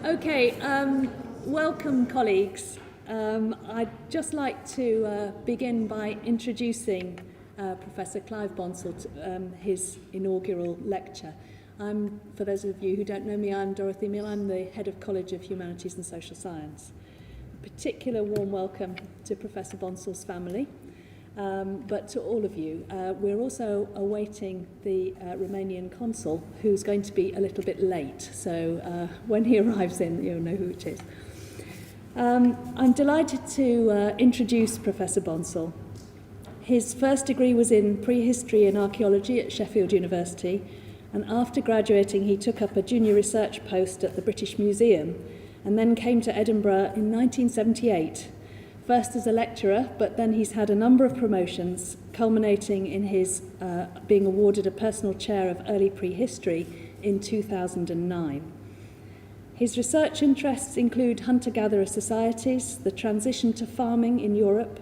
Okay, welcome colleagues. I'd just like to begin by introducing Professor Clive Bonsall to his inaugural lecture. For those of you who don't know me, I'm Dorothy Mill. I'm the Head of College of Humanities and Social Science. A particular warm welcome to Professor Bonsall's family, but to all of you. We're also awaiting the Romanian consul, who's going to be a little bit late, so when he arrives in, you'll know who it is. I'm delighted to introduce Professor Bonsall. His first degree was in prehistory and archaeology at Sheffield University, and after graduating he took up a junior research post at the British Museum and then came to Edinburgh in 1978. First as a lecturer, but then he's had a number of promotions, culminating in his being awarded a personal chair of early prehistory in 2009. His research interests include hunter-gatherer societies, the transition to farming in Europe,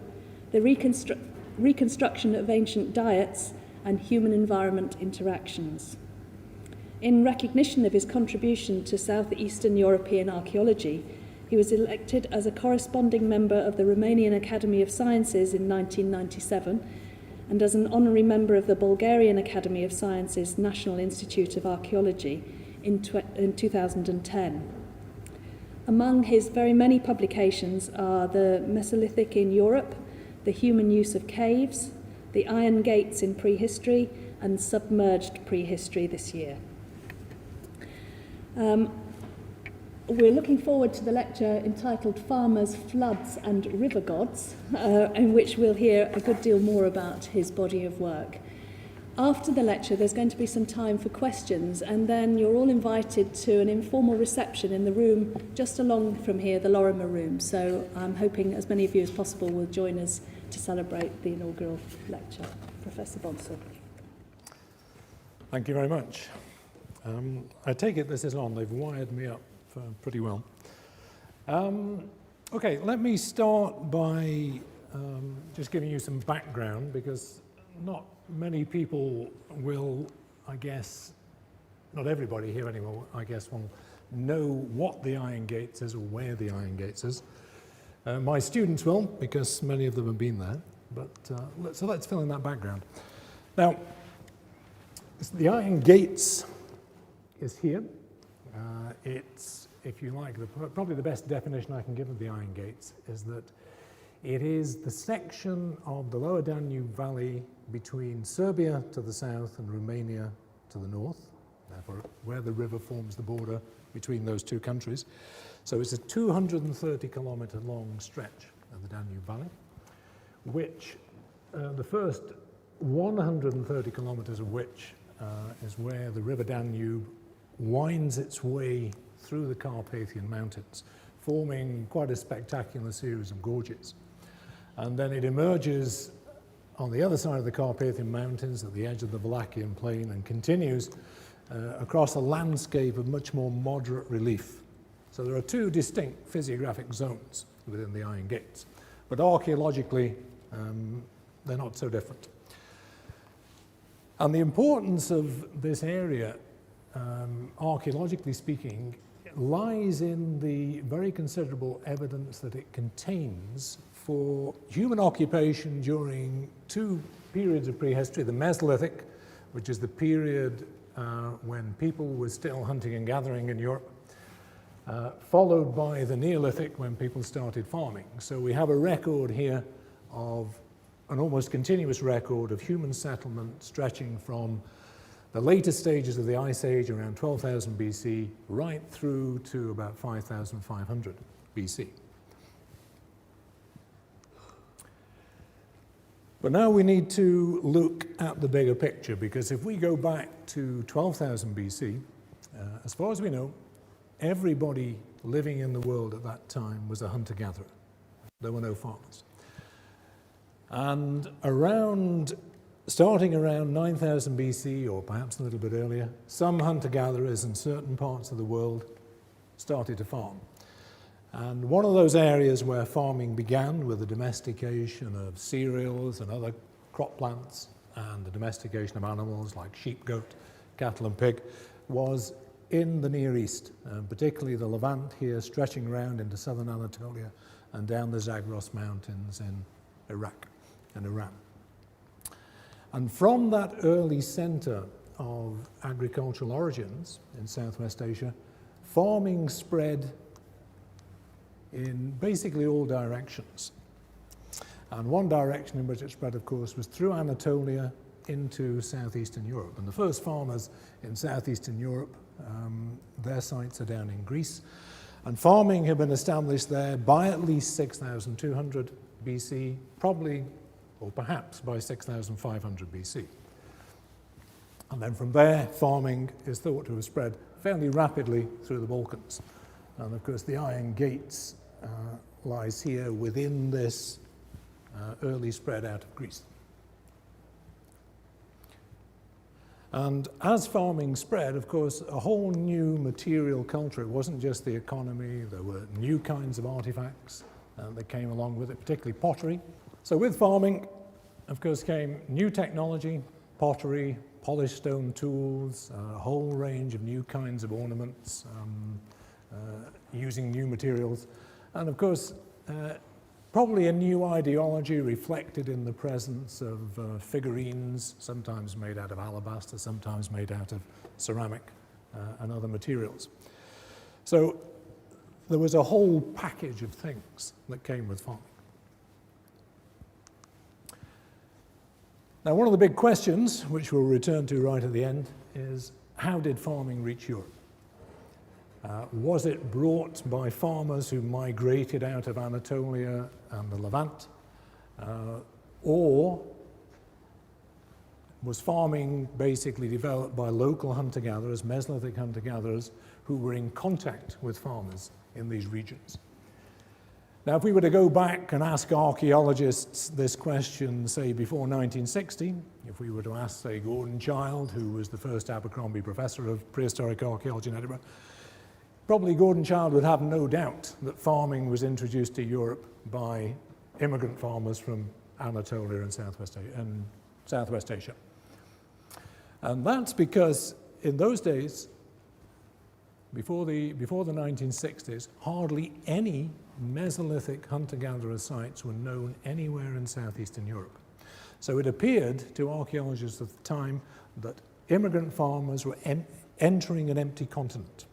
the reconstruction of ancient diets, and human-environment interactions. In recognition of his contribution to southeastern European archaeology, he was elected as a corresponding member of the Romanian Academy of Sciences in 1997 and as an honorary member of the Bulgarian Academy of Sciences National Institute of Archaeology in 2010. Among his very many publications are the Mesolithic in Europe, the human use of caves, the Iron Gates in prehistory, and submerged prehistory this year. We're looking forward to the lecture entitled Farmers, Floods and River Gods, in which we'll hear a good deal more about his body of work. After the lecture, there's going to be some time for questions, and then you're all invited to an informal reception in the room just along from here, the Lorimer room. So I'm hoping as many of you as possible will join us to celebrate the inaugural lecture. Professor Bonsall. Thank you very much. I take it this is on. They've wired me up pretty well. Okay, let me start by just giving you some background, because not many people will, I guess, not everybody here anymore, I guess, will know what the Iron Gates is or where the Iron Gates is. My students will, because many of them have been there, but so let's fill in that background. Now, the Iron Gates is here. It's, if you like, probably the best definition I can give of the Iron Gates is that it is the section of the lower Danube Valley between Serbia to the south and Romania to the north, therefore where the river forms the border between those two countries. So it's a 230-kilometre long stretch of the Danube Valley, which the first 130 kilometres of which is where the river Danube winds its way through the Carpathian Mountains, forming quite a spectacular series of gorges. And then it emerges on the other side of the Carpathian Mountains at the edge of the Wallachian Plain and continues across a landscape of much more moderate relief. So there are two distinct physiographic zones within the Iron Gates, but archaeologically they're not so different. And the importance of this area, archaeologically speaking, lies in the very considerable evidence that it contains for human occupation during two periods of prehistory: the Mesolithic, which is the period when people were still hunting and gathering in Europe, followed by the Neolithic, when people started farming. So we have a record here of an almost continuous record of human settlement stretching from the later stages of the Ice Age around 12,000 BC right through to about 5,500 BC. But now we need to look at the bigger picture, because if we go back to 12,000 BC, as far as we know, everybody living in the world at that time was a hunter-gatherer. There were no farmers. And starting around 9,000 BC, or perhaps a little bit earlier, some hunter-gatherers in certain parts of the world started to farm. And one of those areas where farming began with the domestication of cereals and other crop plants and the domestication of animals like sheep, goat, cattle and pig was in the Near East, particularly the Levant here, stretching around into southern Anatolia and down the Zagros Mountains in Iraq and Iran. And from that early center of agricultural origins in Southwest Asia, farming spread in basically all directions. And one direction in which it spread, of course, was through Anatolia into southeastern Europe. And the first farmers in southeastern Europe, their sites are down in Greece. And farming had been established there by at least 6,200 BC, probably or perhaps by 6,500 BC. And then from there, farming is thought to have spread fairly rapidly through the Balkans. And of course, the Iron Gates lies here within this early spread out of Greece. And as farming spread, of course, a whole new material culture. It wasn't just the economy, there were new kinds of artifacts that came along with it, particularly pottery. So with farming, of course, came new technology, pottery, polished stone tools, a whole range of new kinds of ornaments, using new materials. And of course, probably a new ideology reflected in the presence of figurines, sometimes made out of alabaster, sometimes made out of ceramic and other materials. So there was a whole package of things that came with farming. Now, one of the big questions, which we'll return to right at the end, is how did farming reach Europe? Was it brought by farmers who migrated out of Anatolia and the Levant? Or was farming basically developed by local hunter-gatherers, Mesolithic hunter-gatherers, who were in contact with farmers in these regions? Now, if we were to go back and ask archaeologists this question, say, before 1960, if we were to ask, say, Gordon Childe, who was the first Abercrombie Professor of Prehistoric Archaeology in Edinburgh, probably Gordon Childe would have no doubt that farming was introduced to Europe by immigrant farmers from Anatolia and Southwest Asia. And that's because in those days, before the 1960s, hardly any Mesolithic hunter-gatherer sites were known anywhere in southeastern Europe. So it appeared to archaeologists at the time that immigrant farmers were entering an empty continent.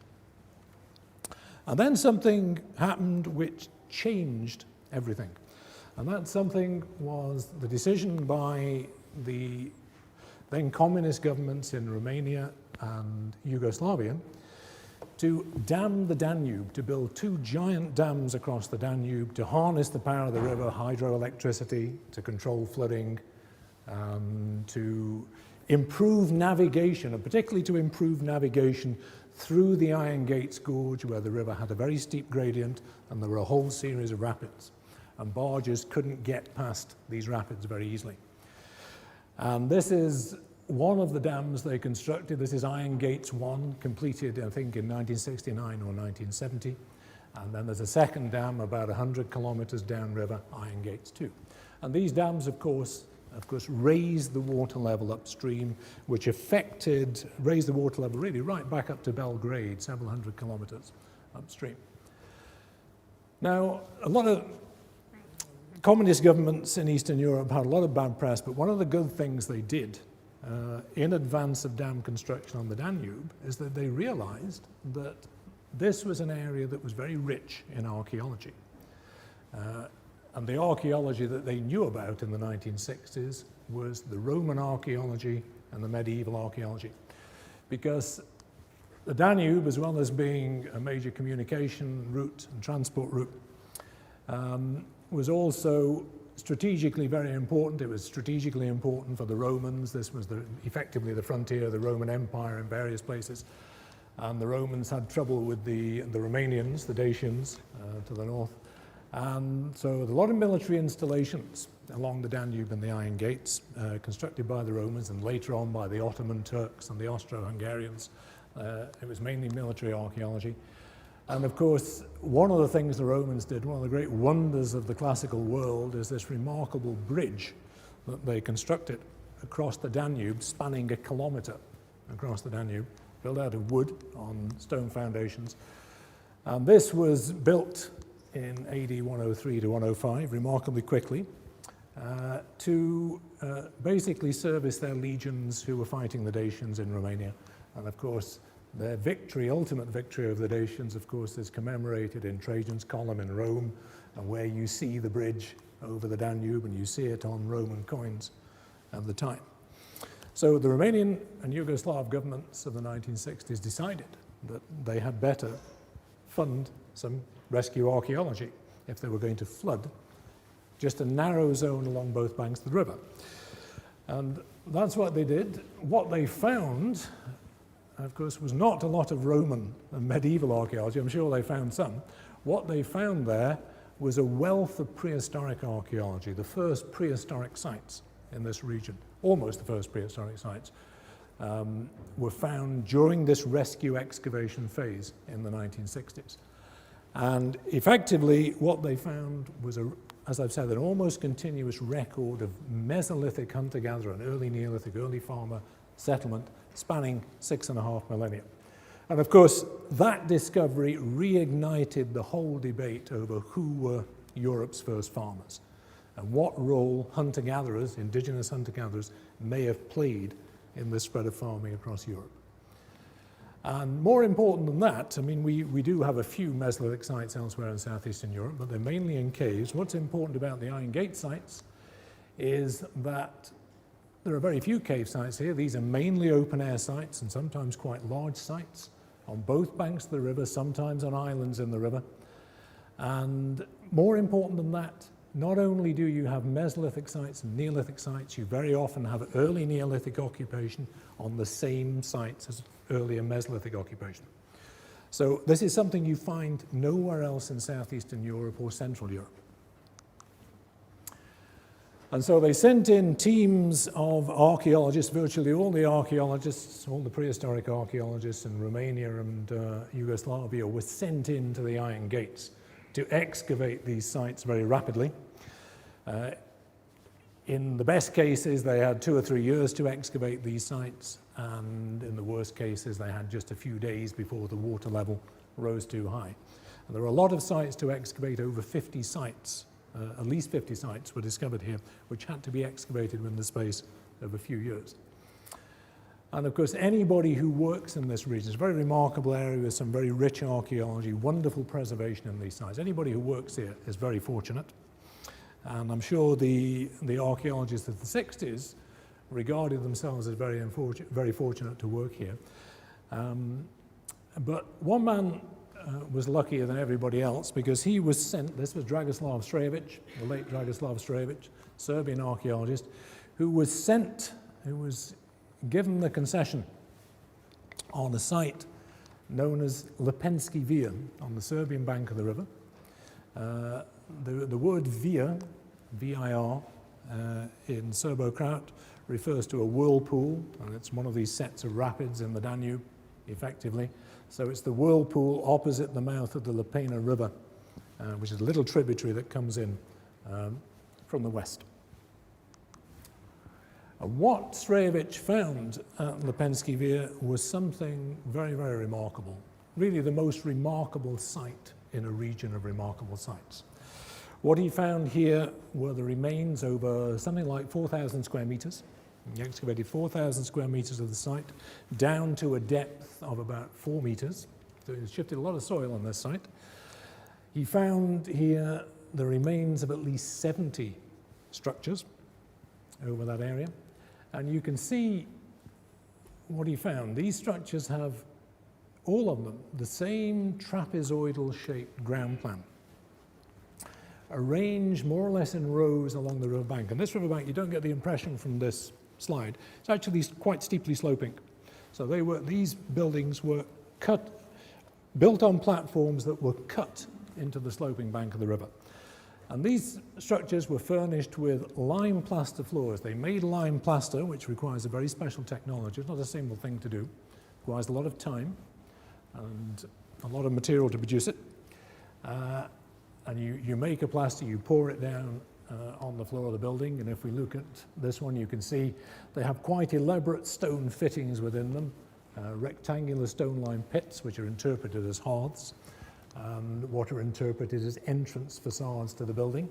And then something happened which changed everything. And that something was the decision by the then communist governments in Romania and Yugoslavia to dam the Danube, to build two giant dams across the Danube to harness the power of the river, hydroelectricity, to control flooding, to improve navigation, and particularly to improve navigation through the Iron Gates Gorge, where the river had a very steep gradient and there were a whole series of rapids. And barges couldn't get past these rapids very easily. And this is one of the dams they constructed. This is Iron Gates 1, completed, I think, in 1969 or 1970. And then there's a second dam about 100 kilometers downriver, Iron Gates 2. And these dams, of course, raised the water level upstream, which raised the water level really right back up to Belgrade, several hundred kilometers upstream. Now, a lot of communist governments in Eastern Europe had a lot of bad press, but one of the good things they did in advance of dam construction on the Danube is that they realized that this was an area that was very rich in archaeology. And the archaeology that they knew about in the 1960s was the Roman archaeology and the medieval archaeology. Because the Danube, as well as being a major communication route and transport route, was also strategically very important. It was strategically important for the Romans. This was effectively the frontier of the Roman Empire in various places. And the Romans had trouble with the Romanians, the Dacians, to the north. And so a lot of military installations along the Danube and the Iron Gates, constructed by the Romans and later on by the Ottoman Turks and the Austro-Hungarians. It was mainly military archaeology. And of course, one of the things the Romans did, one of the great wonders of the classical world, is this remarkable bridge that they constructed across the Danube, spanning 1 kilometer across the Danube, built out of wood on stone foundations. And this was built in AD 103 to 105, remarkably quickly, to basically service their legions who were fighting the Dacians in Romania. And of course, their victory, ultimate victory over the Dacians, of course, is commemorated in Trajan's Column in Rome, and where you see the bridge over the Danube, and you see it on Roman coins of the time. So the Romanian and Yugoslav governments of the 1960s decided that they had better fund some rescue archaeology if they were going to flood just a narrow zone along both banks of the river. And that's what they did. What they found, of course, was not a lot of Roman and medieval archaeology. I'm sure they found some. What they found there was a wealth of prehistoric archaeology, the first prehistoric sites in this region, almost the first prehistoric sites, were found during this rescue excavation phase in the 1960s. And effectively, what they found was, as I've said, an almost continuous record of Mesolithic hunter-gatherer, an early Neolithic, early farmer settlement spanning 6.5 millennia. And of course, that discovery reignited the whole debate over who were Europe's first farmers and what role hunter-gatherers, indigenous hunter-gatherers, may have played in the spread of farming across Europe. And more important than that, I mean, we do have a few Mesolithic sites elsewhere in southeastern Europe, but they're mainly in caves. What's important about the Iron Gate sites is that there are very few cave sites here. These are mainly open-air sites and sometimes quite large sites on both banks of the river, sometimes on islands in the river. And more important than that, not only do you have Mesolithic sites and Neolithic sites, you very often have early Neolithic occupation on the same sites as earlier Mesolithic occupation. So this is something you find nowhere else in southeastern Europe or central Europe. And so they sent in teams of archaeologists, virtually all the archaeologists, all the prehistoric archaeologists in Romania and Yugoslavia were sent into the Iron Gates to excavate these sites very rapidly. In the best cases, they had 2 or 3 years to excavate these sites, and in the worst cases, they had just a few days before the water level rose too high. And there are a lot of sites to excavate, over 50 sites. At least 50 sites were discovered here, which had to be excavated within the space of a few years. And of course, anybody who works in this region, it's a very remarkable area with some very rich archaeology, wonderful preservation in these sites. Anybody who works here is very fortunate. And I'm sure the archaeologists of the 60s regarded themselves as very fortunate to work here. But one man was luckier than everybody else because he was sent, this was Dragoslav Strejević, the late Dragoslav Strejević, Serbian archaeologist, who was sent, who was given the concession on a site known as Lepenski Vir on the Serbian bank of the river. The word vir, V-I-R, in Serbo-Croat refers to a whirlpool, and it's one of these sets of rapids in the Danube, effectively. So it's the whirlpool opposite the mouth of the Lepena River, which is a little tributary that comes in from the west. What Strejević found at Lepenski Vir was something very, very remarkable. Really the most remarkable site in a region of remarkable sites. What he found here were the remains over something like 4,000 square meters. He excavated 4,000 square meters of the site down to a depth of about 4 meters. So he shifted a lot of soil on this site. He found here the remains of at least 70 structures over that area. And you can see what he found. These structures have, all of them, the same trapezoidal-shaped ground plan, arranged more or less in rows along the riverbank. And this riverbank, you don't get the impression from this slide, it's actually quite steeply sloping. So these buildings were built on platforms that were cut into the sloping bank of the river. And these structures were furnished with lime plaster floors. They made lime plaster, which requires a very special technology. It's not a simple thing to do. It requires a lot of time and a lot of material to produce it. And you make a plaster, you pour it down on the floor of the building. And if we look at this one, you can see they have quite elaborate stone fittings within them. rectangular stone-lined pits which are interpreted as hearths, and what are interpreted as entrance facades to the building.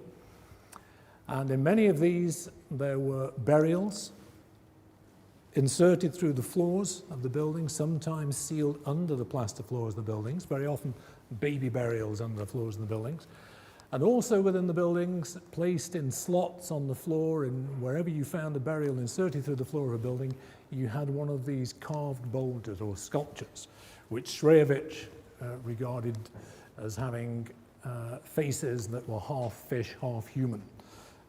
And in many of these, there were burials inserted through the floors of the building, sometimes sealed under the plaster floors of the buildings, very often baby burials under the floors of the buildings. And also within the buildings, placed in slots on the floor, and wherever you found a burial inserted through the floor of a building, you had one of these carved boulders or sculptures, which Srejović regarded as having faces that were half fish, half human.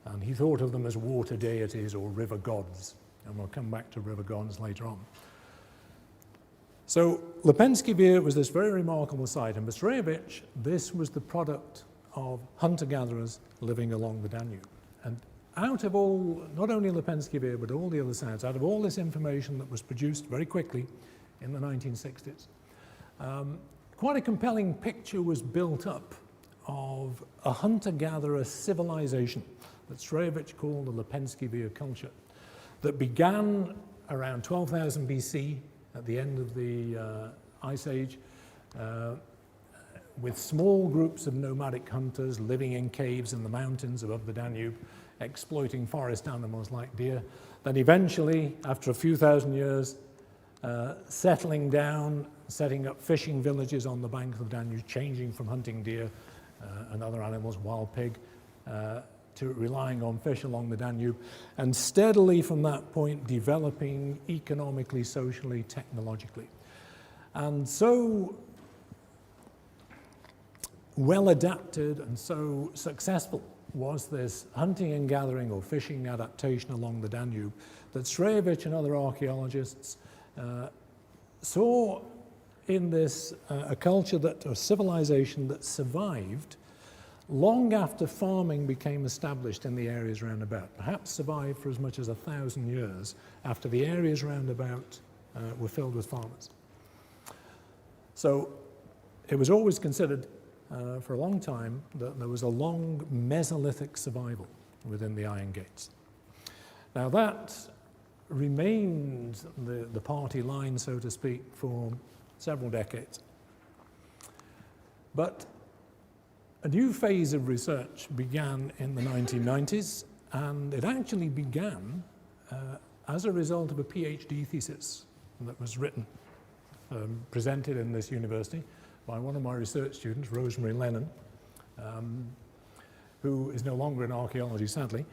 And he thought of them as water deities or river gods. And we'll come back to river gods later on. So Lepenski Vir was this very remarkable site, and for Srejović, this was the product of hunter-gatherers living along the Danube. And out of all, not only Lepenski Vir, but all the other sites, out of all this information that was produced very quickly in the 1960s, quite a compelling picture was built up of a hunter-gatherer civilization that Srejović called the Lepenski Vir culture, that began around 12,000 BC at the end of the Ice Age, with small groups of nomadic hunters living in caves in the mountains above the Danube, exploiting forest animals like deer. Then eventually, after a few thousand years, settling down, setting up fishing villages on the banks of the Danube, changing from hunting deer and other animals, wild pig, to relying on fish along the Danube, and steadily from that point developing economically, socially, technologically. And so well adapted and so successful was this hunting and gathering or fishing adaptation along the Danube that Srejović and other archaeologists saw in this a culture that, or civilization that survived long after farming became established in the areas round about, perhaps survived for as much as 1,000 years after the areas round about were filled with farmers. So it was always considered for a long time that there was a long Mesolithic survival within the Iron Gates. Now that remained the party line, so to speak, for several decades. But a new phase of research began in the 1990s, and it actually began as a result of a PhD thesis that was written, presented in this university by one of my research students, Rosemary Lennon, who is no longer in archaeology, sadly.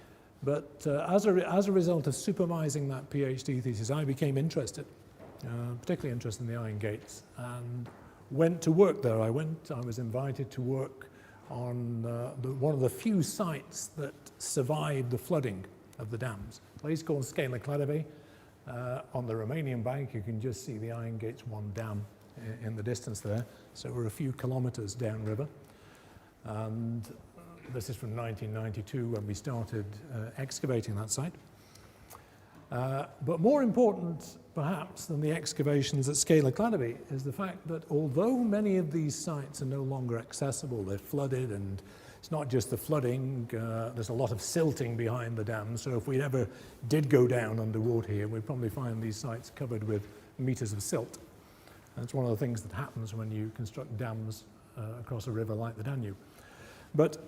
But as a result of supervising that PhD thesis, I became interested, particularly interested in the Iron Gates, and went to work there. I was invited to work on one of the few sites that survived the flooding of the dams. A place called Skela Kladove. On the Romanian bank, you can just see the Iron Gates 1 dam in the distance there. So we're a few kilometers downriver. And this is from 1992 when we started excavating that site. But more important, perhaps, than the excavations at Skela Kladove is the fact that although many of these sites are no longer accessible, they're flooded, and it's not just the flooding, there's a lot of silting behind the dams, so if we ever did go down underwater here, we'd probably find these sites covered with meters of silt. That's one of the things that happens when you construct dams across a river like the Danube. But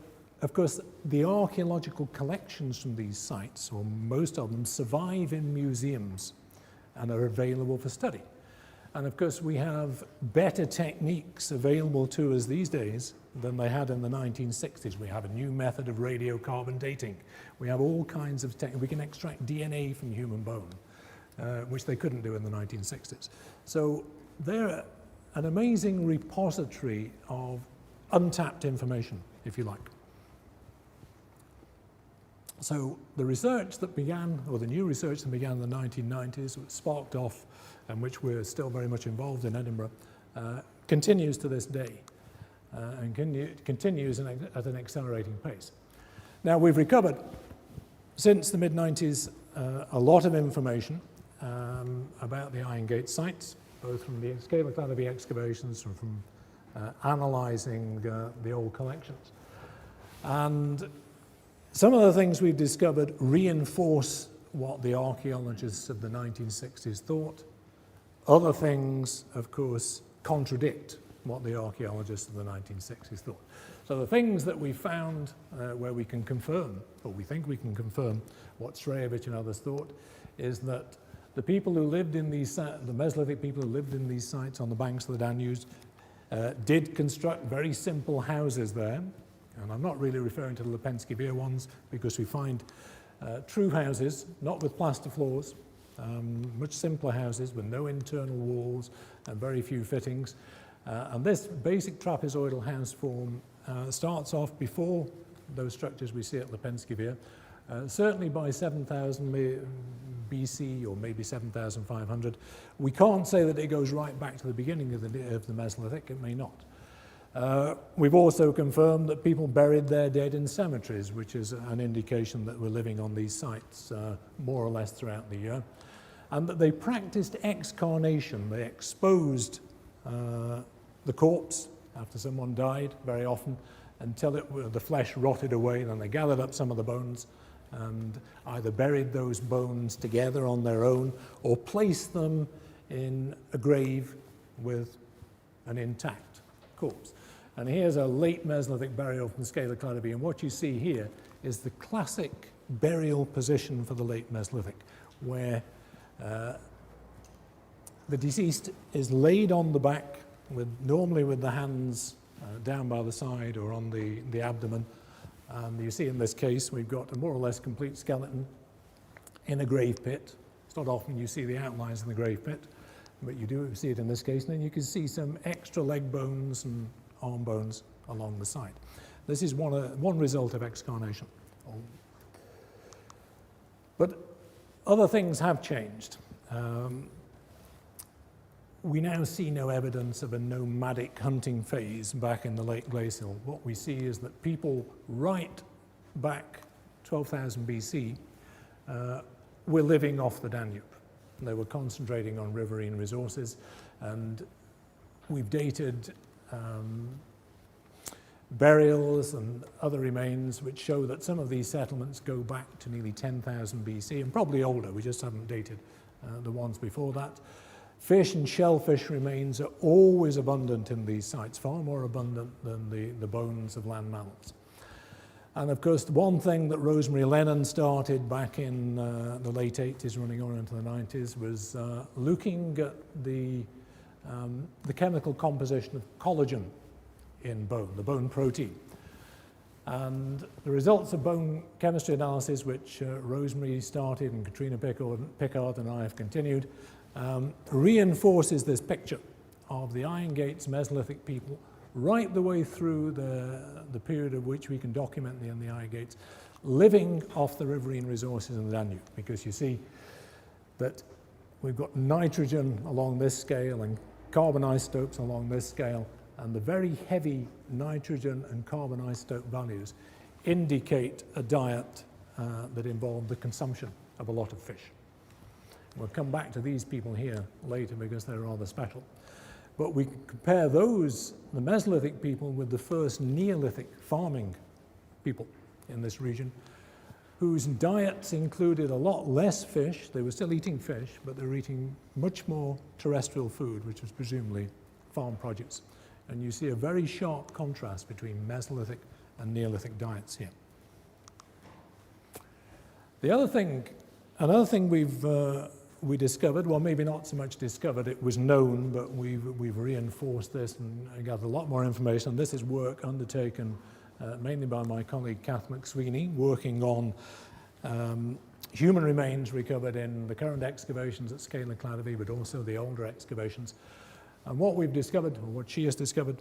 of course, the archaeological collections from these sites, or most of them, survive in museums and are available for study. And of course, we have better techniques available to us these days than they had in the 1960s. We have a new method of radiocarbon dating. We have all kinds of techniques. We can extract DNA from human bone, which they couldn't do in the 1960s. So they're an amazing repository of untapped information, if you like. So the research that began, or the new research that began in the 1990s, was sparked off, and which we're still very much involved in Edinburgh, continues to this day, and continues at an accelerating pace. Now, we've recovered, since the mid-90s, a lot of information about the Iron Gate sites, both from the Skela Kladove excavations and from analysing the old collections. And some of the things we've discovered reinforce what the archaeologists of the 1960s thought. Other things, of course, contradict what the archaeologists of the 1960s thought. So the things that we found where we can confirm, or we think we can confirm, what Sreyevich and others thought, is that the people who lived in these, the Mesolithic people who lived in these sites on the banks of the Danube did construct very simple houses there. And I'm not really referring to the Lepenski Beer ones, because we find true houses, not with plaster floors, much simpler houses with no internal walls and very few fittings. And this basic trapezoidal house form starts off before those structures we see at Lepenski Beer, certainly by 7000 BC or maybe 7500. We can't say that it goes right back to the beginning of the Mesolithic, it may not. We've also confirmed that people buried their dead in cemeteries, which is an indication that we're living on these sites more or less throughout the year, and that they practiced excarnation. They exposed the corpse after someone died, very often, until the flesh rotted away. Then they gathered up some of the bones and either buried those bones together on their own or placed them in a grave with an intact corpse. And here's a late Mesolithic burial from Scala Cladoby, and what you see here is the classic burial position for the late Mesolithic, where the deceased is laid on the back, normally with the hands down by the side or on the abdomen. And you see in this case we've got a more or less complete skeleton in a grave pit. It's not often you see the outlines in the grave pit, but you do see it in this case. And then you can see some extra leg bones and arm bones along the side. This is one result of excarnation. But other things have changed. We now see no evidence of a nomadic hunting phase back in the late glacial. What we see is that people right back 12,000 BC were living off the Danube. They were concentrating on riverine resources, and we've dated burials and other remains which show that some of these settlements go back to nearly 10,000 BC and probably older. We just haven't dated the ones before that. Fish and shellfish remains are always abundant in these sites, far more abundant than the bones of land mammals. And of course, the one thing that Rosemary Lennon started back in the late 80s, running on into the 90s, was looking at the chemical composition of collagen in bone, the bone protein. And the results of bone chemistry analysis, which Rosemary started and Katrina Pickard and I have continued, reinforces this picture of the Iron Gates Mesolithic people right the way through the period of which we can document in the Iron Gates, living off the riverine resources in the Danube, because you see that we've got nitrogen along this scale and carbon isotopes along this scale, and the very heavy nitrogen and carbon isotope values indicate a diet that involved the consumption of a lot of fish. We'll come back to these people here later because they're rather special. But we compare those, the Mesolithic people, with the first Neolithic farming people in this region, whose diets included a lot less fish. They were still eating fish, but they were eating much more terrestrial food, which was presumably farm produce. And you see a very sharp contrast between Mesolithic and Neolithic diets here. Another thing we discovered, well, maybe not so much discovered, it was known, but we've reinforced this and gathered a lot more information. This is work undertaken mainly by my colleague Kath McSweeney, working on human remains recovered in the current excavations at Scala Cladoby, but also the older excavations. And what we've discovered, or what she has discovered,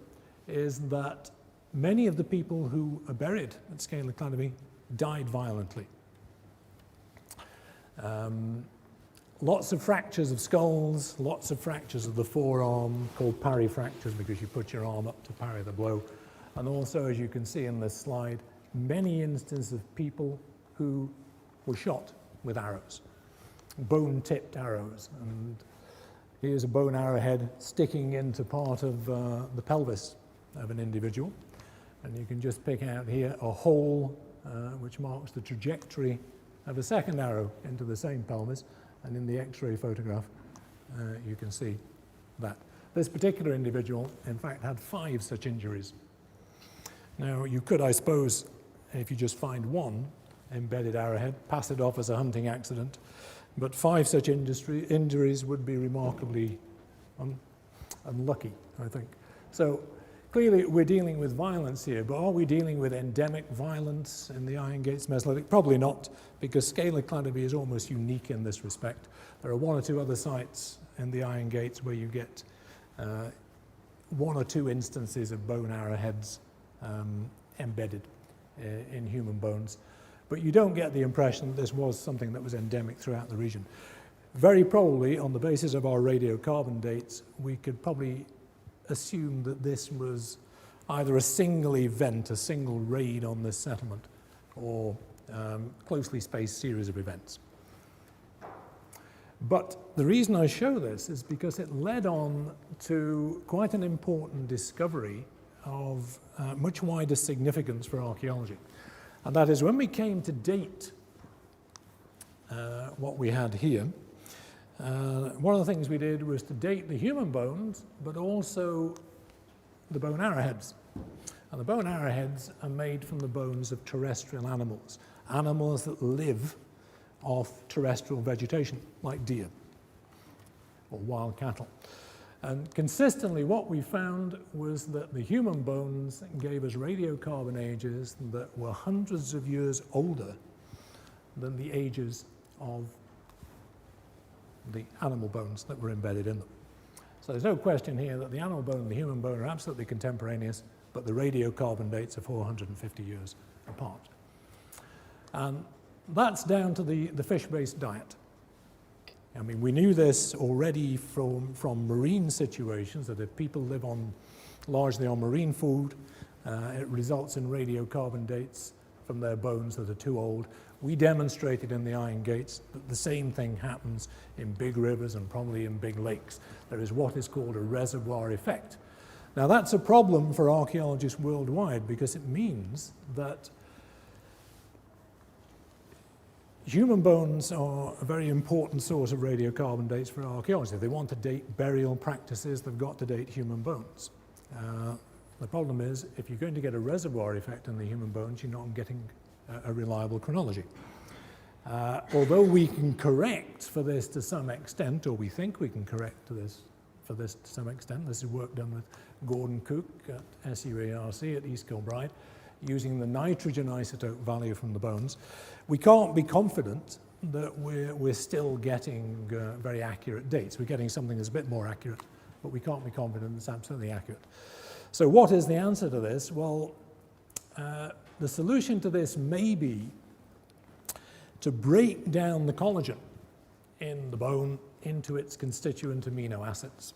is that many of the people who are buried at Scala Cladoby died violently. Lots of fractures of skulls, lots of fractures of the forearm, called parry fractures because you put your arm up to parry the blow. And also, as you can see in this slide, many instances of people who were shot with arrows, bone-tipped arrows. And here's a bone arrowhead sticking into part of the pelvis of an individual. And you can just pick out here a hole which marks the trajectory of a second arrow into the same pelvis. And in the X-ray photograph, you can see that. This particular individual, in fact, had 5 such injuries. Now, you could, I suppose, if you just find one embedded arrowhead, pass it off as a hunting accident, but 5 such injuries would be remarkably unlucky, I think. So clearly we're dealing with violence here, but are we dealing with endemic violence in the Iron Gates Mesolithic? Probably not, because Scalar Cladoby is almost unique in this respect. There are 1 or 2 other sites in the Iron Gates where you get 1 or 2 instances of bone arrowheads embedded in human bones. But you don't get the impression that this was something that was endemic throughout the region. Very probably, on the basis of our radiocarbon dates, we could probably assume that this was either a single event, a single raid on this settlement, or closely spaced series of events. But the reason I show this is because it led on to quite an important discovery of much wider significance for archaeology. And that is when we came to date what we had here, one of the things we did was to date the human bones, but also the bone arrowheads. And the bone arrowheads are made from the bones of terrestrial animals, animals that live off terrestrial vegetation, like deer or wild cattle. And consistently what we found was that the human bones gave us radiocarbon ages that were hundreds of years older than the ages of the animal bones that were embedded in them. So there's no question here that the animal bone and the human bone are absolutely contemporaneous, but the radiocarbon dates are 450 years apart. And that's down to the fish-based diet. I mean, we knew this already from marine situations, that if people live largely on marine food, it results in radiocarbon dates from their bones that are too old. We demonstrated in the Iron Gates that the same thing happens in big rivers and probably in big lakes. There is what is called a reservoir effect. Now, that's a problem for archaeologists worldwide, because it means that human bones are a very important source of radiocarbon dates for archaeology. If they want to date burial practices, they've got to date human bones. The problem is, if you're going to get a reservoir effect in the human bones, you're not getting a reliable chronology. Although we can correct for this to some extent, or we think we can correct for this to some extent, this is work done with Gordon Cook at SUARC at East Kilbride, using the nitrogen isotope value from the bones. We can't be confident that we're still getting very accurate dates. We're getting something that's a bit more accurate, but we can't be confident it's absolutely accurate. So what is the answer to this? Well, the solution to this may be to break down the collagen in the bone into its constituent amino acids.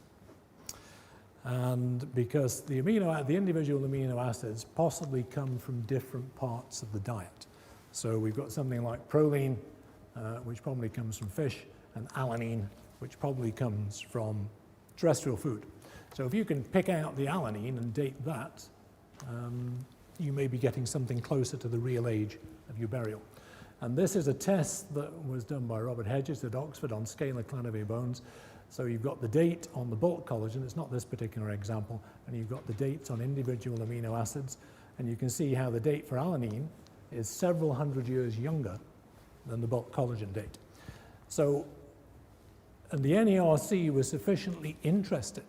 And because the individual amino acids possibly come from different parts of the diet. So we've got something like proline, which probably comes from fish, and alanine, which probably comes from terrestrial food. So if you can pick out the alanine and date that, you may be getting something closer to the real age of your burial. And this is a test that was done by Robert Hedges at Oxford on Scalar Cladoby bones. So you've got the date on the bulk collagen, it's not this particular example, and you've got the dates on individual amino acids, and you can see how the date for alanine is several hundred years younger than the bulk collagen date. So, and the NERC was sufficiently interested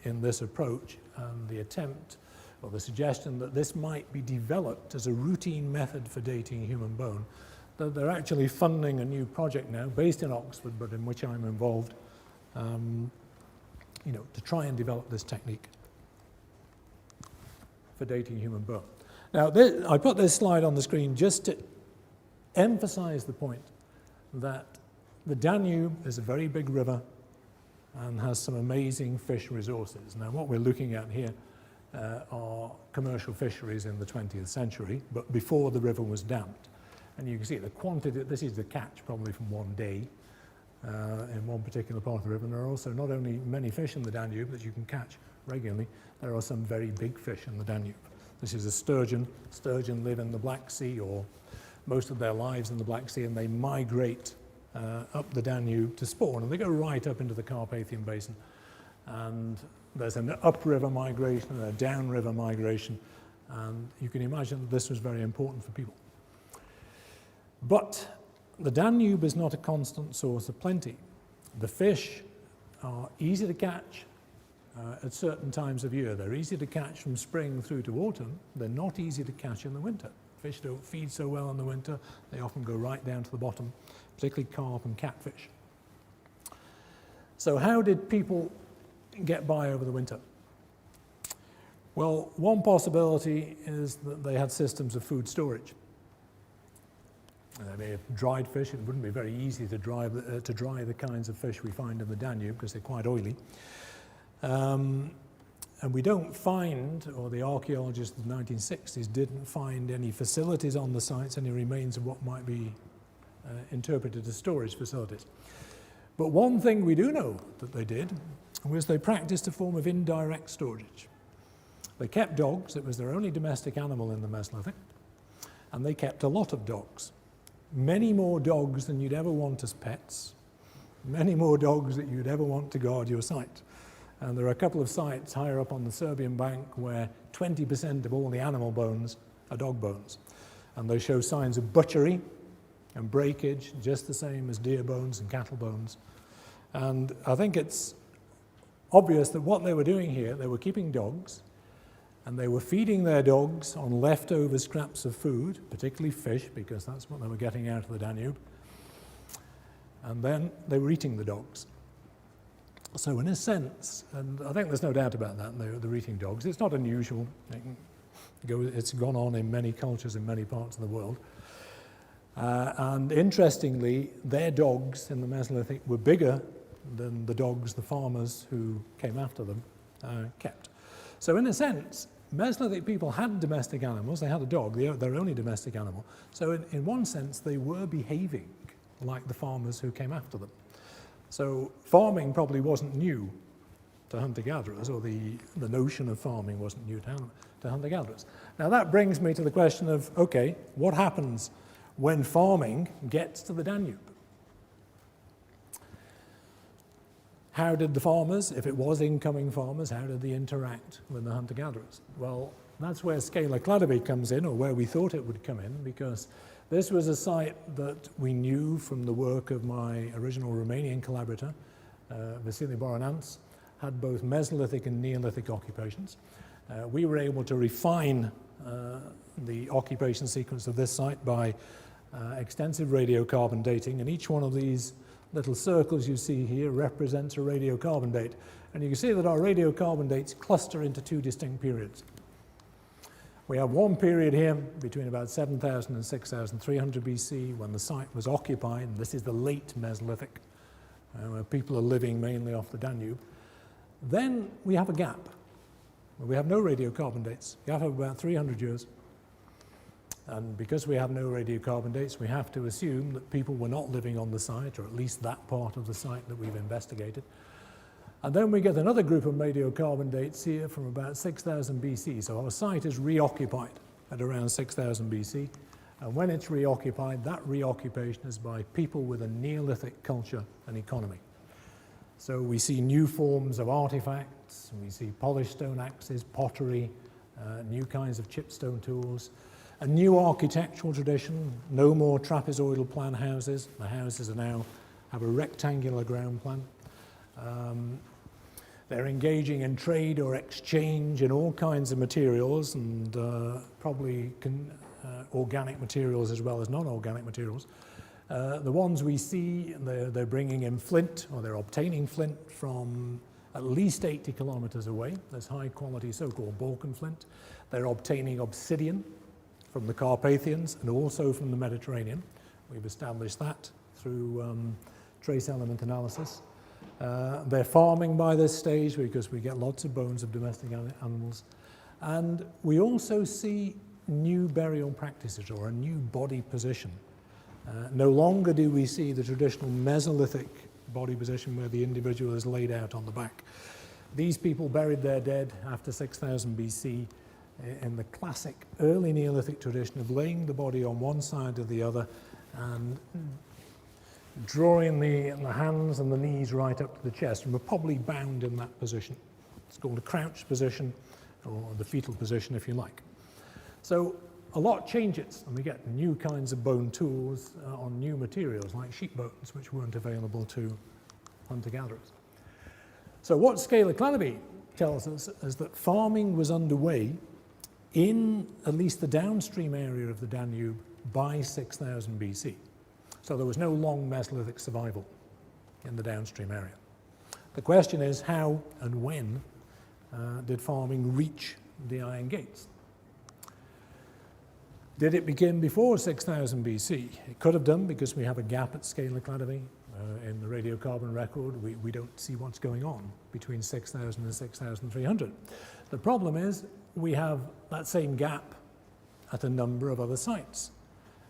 in this approach and the attempt, or the suggestion that this might be developed as a routine method for dating human bone, that they're actually funding a new project now, based in Oxford, but in which I'm involved, to try and develop this technique for dating human bone. Now, I put this slide on the screen just to emphasize the point that the Danube is a very big river and has some amazing fish resources. Now, what we're looking at here are commercial fisheries in the 20th century, but before the river was dammed. And you can see the quantity, this is the catch probably from one day in one particular part of the river. And there are also not only many fish in the Danube that you can catch regularly, there are some very big fish in the Danube. This is a sturgeon. Sturgeon live in the Black Sea, or most of their lives in the Black Sea, and they migrate up the Danube to spawn, and they go right up into the Carpathian Basin. And there's an upriver migration and a downriver migration, and you can imagine this was very important for people. But the Danube is not a constant source of plenty. The fish are easy to catch at certain times of year. They're easy to catch from spring through to autumn. They're not easy to catch in the winter. Fish don't feed so well in the winter. They often go right down to the bottom, particularly carp and catfish. So how did people get by over the winter? Well, one possibility is that they had systems of food storage. They have dried fish. It wouldn't be very easy to dry the kinds of fish we find in the Danube because they're quite oily. And we don't find, or the archaeologists of the 1960s didn't find any facilities on the sites, any remains of what might be interpreted as storage facilities. But one thing we do know that they did was they practiced a form of indirect storage. They kept dogs. It was their only domestic animal in the Mesolithic, and they kept a lot of dogs. Many more dogs than you'd ever want as pets, many more dogs that you'd ever want to guard your site. And there are a couple of sites higher up on the Serbian bank where 20% of all the animal bones are dog bones. And they show signs of butchery and breakage, just the same as deer bones and cattle bones. And I think it's obvious that what they were doing here, they were keeping dogs, and they were feeding their dogs on leftover scraps of food, particularly fish, because that's what they were getting out of the Danube. And then they were eating the dogs. So in a sense, and I think there's no doubt about that, they're eating dogs. It's not unusual. It's gone on in many cultures in many parts of the world. And interestingly, their dogs in the Mesolithic were bigger than the dogs the farmers who came after them kept. So in a sense, Mesolithic people had domestic animals. They had a dog, their only domestic animal. So in one sense, they were behaving like the farmers who came after them. So farming probably wasn't new to hunter-gatherers, or the notion of farming wasn't new to hunter-gatherers. Now that brings me to the question of, okay, what happens when farming gets to the Danube? How did the farmers, if it was incoming farmers, how did they interact with the hunter-gatherers? Well, that's where Scala Cladovi comes in, or where we thought it would come in, because this was a site that we knew from the work of my original Romanian collaborator, Vasile Boronanț, had both Mesolithic and Neolithic occupations. We were able to refine the occupation sequence of this site by extensive radiocarbon dating, and each one of these little circles you see here represents a radiocarbon date. And you can see that our radiocarbon dates cluster into two distinct periods. We have one period here between about 7,000 and 6,300 BC when the site was occupied, and this is the late Mesolithic, where people are living mainly off the Danube. Then we have a gap. We have no radiocarbon dates. We have about 300 years. And because we have no radiocarbon dates, we have to assume that people were not living on the site, or at least that part of the site that we've investigated. And then we get another group of radiocarbon dates here from about 6,000 BC. So our site is reoccupied at around 6,000 BC. And when it's reoccupied, that reoccupation is by people with a Neolithic culture and economy. So we see new forms of artifacts, we see polished stone axes, pottery, new kinds of chipstone tools, a new architectural tradition, no more trapezoidal plan houses. The houses now have a rectangular ground plan. They're engaging in trade or exchange in all kinds of materials, and probably organic materials as well as non-organic materials. The ones we see, they're bringing in flint, or they're obtaining flint from at least 80 kilometers away. There's high quality so-called Balkan flint. They're obtaining obsidian from the Carpathians and also from the Mediterranean. We've established that through trace element analysis. They're farming by this stage because we get lots of bones of domestic animals. And we also see new burial practices, or a new body position. No longer do we see the traditional Mesolithic body position where the individual is laid out on the back. These people buried their dead after 6,000 BC in the classic early Neolithic tradition of laying the body on one side or the other and drawing the hands and the knees right up to the chest, and we're probably bound in that position. It's called a crouch position, or the fetal position, if you like. So a lot changes, and we get new kinds of bone tools on new materials, like sheep bones, which weren't available to hunter-gatherers. So what Scaly-Clatterby tells us is that farming was underway in at least the downstream area of the Danube by 6000 BC. So there was no long Mesolithic survival in the downstream area. The question is, how and when did farming reach the Iron Gates? Did it begin before 6000 BC? It could have done, because we have a gap at Scaly-Clatterby. In the radiocarbon record, we don't see what's going on between 6000 and 6300. The problem is we have that same gap at a number of other sites.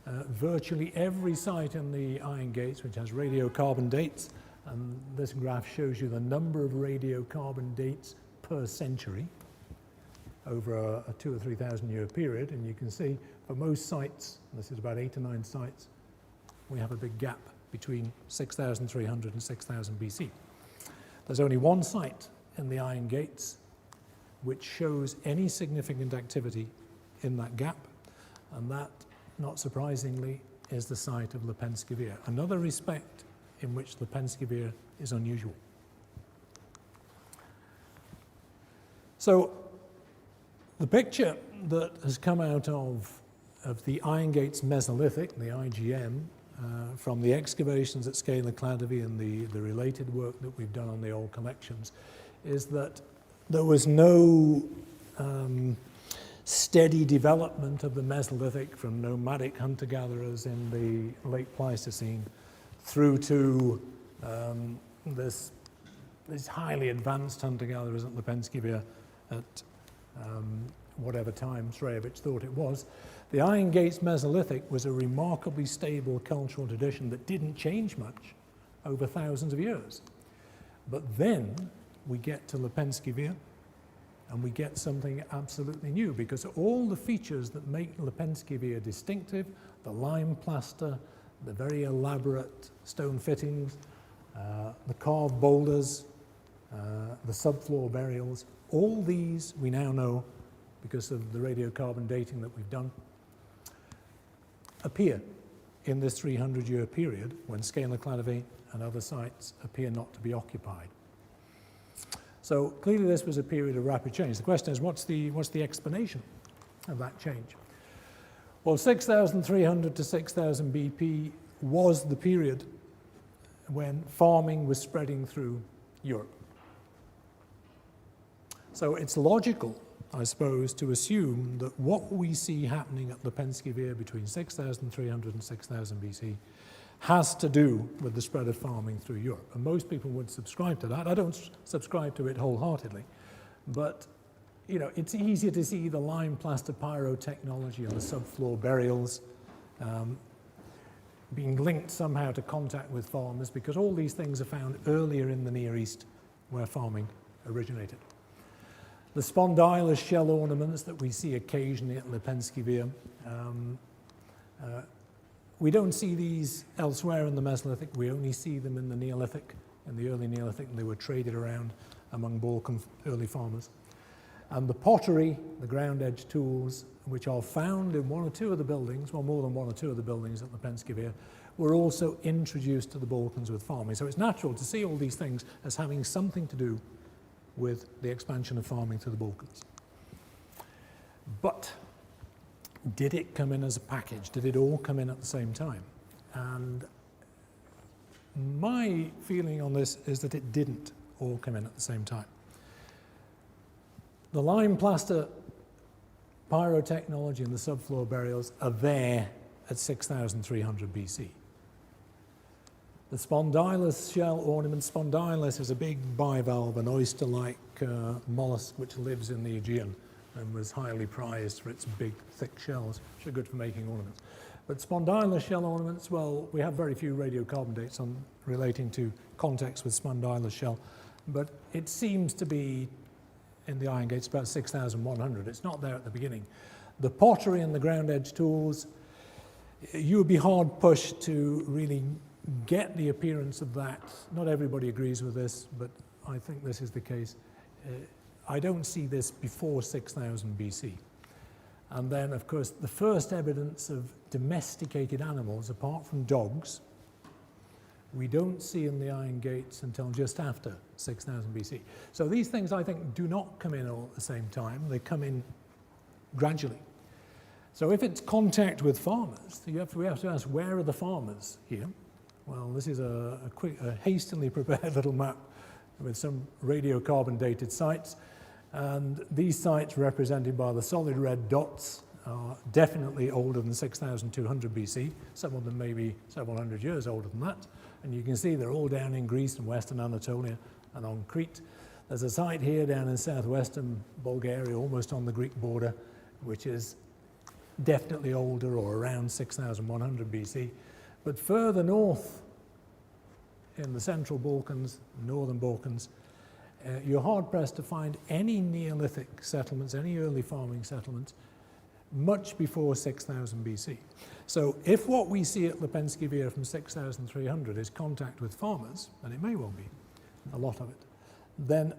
Virtually every site in the Iron Gates which has radiocarbon dates, and this graph shows you the number of radiocarbon dates per century over a 2,000 or 3,000 year period, and you can see for most sites, this is about 8 to 9 sites, we have a big gap between 6300 and 6000 BC. There's only one site in the Iron Gates which shows any significant activity in that gap, and that, not surprisingly, is the site of Lepenska-Vir, another respect in which Lepenska-Vir is unusual. So the picture that has come out of the Iron Gates Mesolithic, the IGM, from the excavations at Scaly-Clatterby and the related work that we've done on the old collections, is that there was no steady development of the Mesolithic from nomadic hunter-gatherers in the late Pleistocene through to this highly advanced hunter-gatherers at Lepenska-Vir at whatever time Sreyevich thought it was. The Iron Gates Mesolithic was a remarkably stable cultural tradition that didn't change much over thousands of years. But then we get to Lepenska-Vir, and we get something absolutely new, because all the features that make Lepenska-Vir distinctive, the lime plaster, the very elaborate stone fittings, the carved boulders, the subfloor burials, all these we now know, because of the radiocarbon dating that we've done, appear in this 300-year period when Scaly-Clatterby and other sites appear not to be occupied. So clearly this was a period of rapid change. The question is, what's the explanation of that change? Well, 6,300 to 6,000 BP was the period when farming was spreading through Europe. So it's logical, I suppose, to assume that what we see happening at Lepenska-Vir between 6,300 and 6,000 BC has to do with the spread of farming through Europe. And most people would subscribe to that. I don't subscribe to it wholeheartedly, but it's easier to see the lime plaster pyrotechnology on the subfloor burials being linked somehow to contact with farmers, because all these things are found earlier in the Near East where farming originated. The spondylus shell ornaments that we see occasionally at Lepenska-Vir, we don't see these elsewhere in the Mesolithic. We only see them in the Neolithic, in the early Neolithic, and they were traded around among Balkan early farmers. And the pottery, the ground edge tools, which are found in one or two of the buildings, well, more than one or two of the buildings at Lepenska-Vir, were also introduced to the Balkans with farming. So it's natural to see all these things as having something to do with the expansion of farming through the Balkans. But did it come in as a package? Did it all come in at the same time? And my feeling on this is that it didn't all come in at the same time. The lime plaster pyrotechnology and the subfloor burials are there at 6,300 BC. The spondylus shell ornament, spondylus is a big bivalve, an oyster-like mollusk which lives in the Aegean and was highly prized for its big, thick shells, which are good for making ornaments. But spondylus shell ornaments, well, we have very few radiocarbon dates on relating to contacts with spondylus shell, but it seems to be in the Iron Gates about 6,100. It's not there at the beginning. The pottery and the ground edge tools, you would be hard pushed to really get the appearance of that. Not everybody agrees with this, but I think this is the case. I don't see this before 6000 BC. And then, of course, the first evidence of domesticated animals, apart from dogs, we don't see in the Iron Gates until just after 6000 BC. So these things, I think, do not come in all at the same time. They come in gradually. So if it's contact with farmers, we have to ask, where are the farmers here? Well, this is a hastily prepared little map with some radiocarbon dated sites. And these sites, represented by the solid red dots, are definitely older than 6200 BC. Some of them may be several hundred years older than that. And you can see they're all down in Greece and Western Anatolia and on Crete. There's a site here down in southwestern Bulgaria, almost on the Greek border, which is definitely older, or around 6100 BC. But further north in the Central Balkans, Northern Balkans, you're hard-pressed to find any Neolithic settlements, any early farming settlements, much before 6000 BC. So if what we see at Lepenski Vir from 6300 is contact with farmers, and it may well be a lot of it, then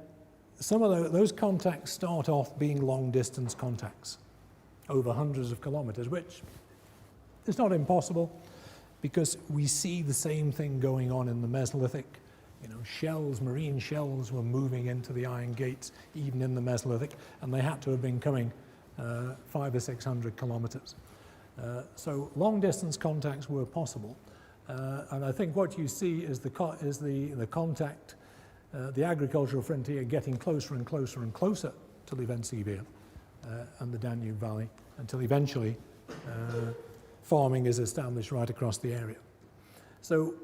some of those contacts start off being long-distance contacts over hundreds of kilometers, which is not impossible, because we see the same thing going on in the Mesolithic. You know, shells, marine shells were moving into the Iron Gates, even in the Mesolithic, and they had to have been coming 500 or 600 kilometers. So long-distance contacts were possible, and I think what you see is the contact, the agricultural frontier getting closer and closer and closer to Lepenski Vir and the Danube Valley, until eventually farming is established right across the area. So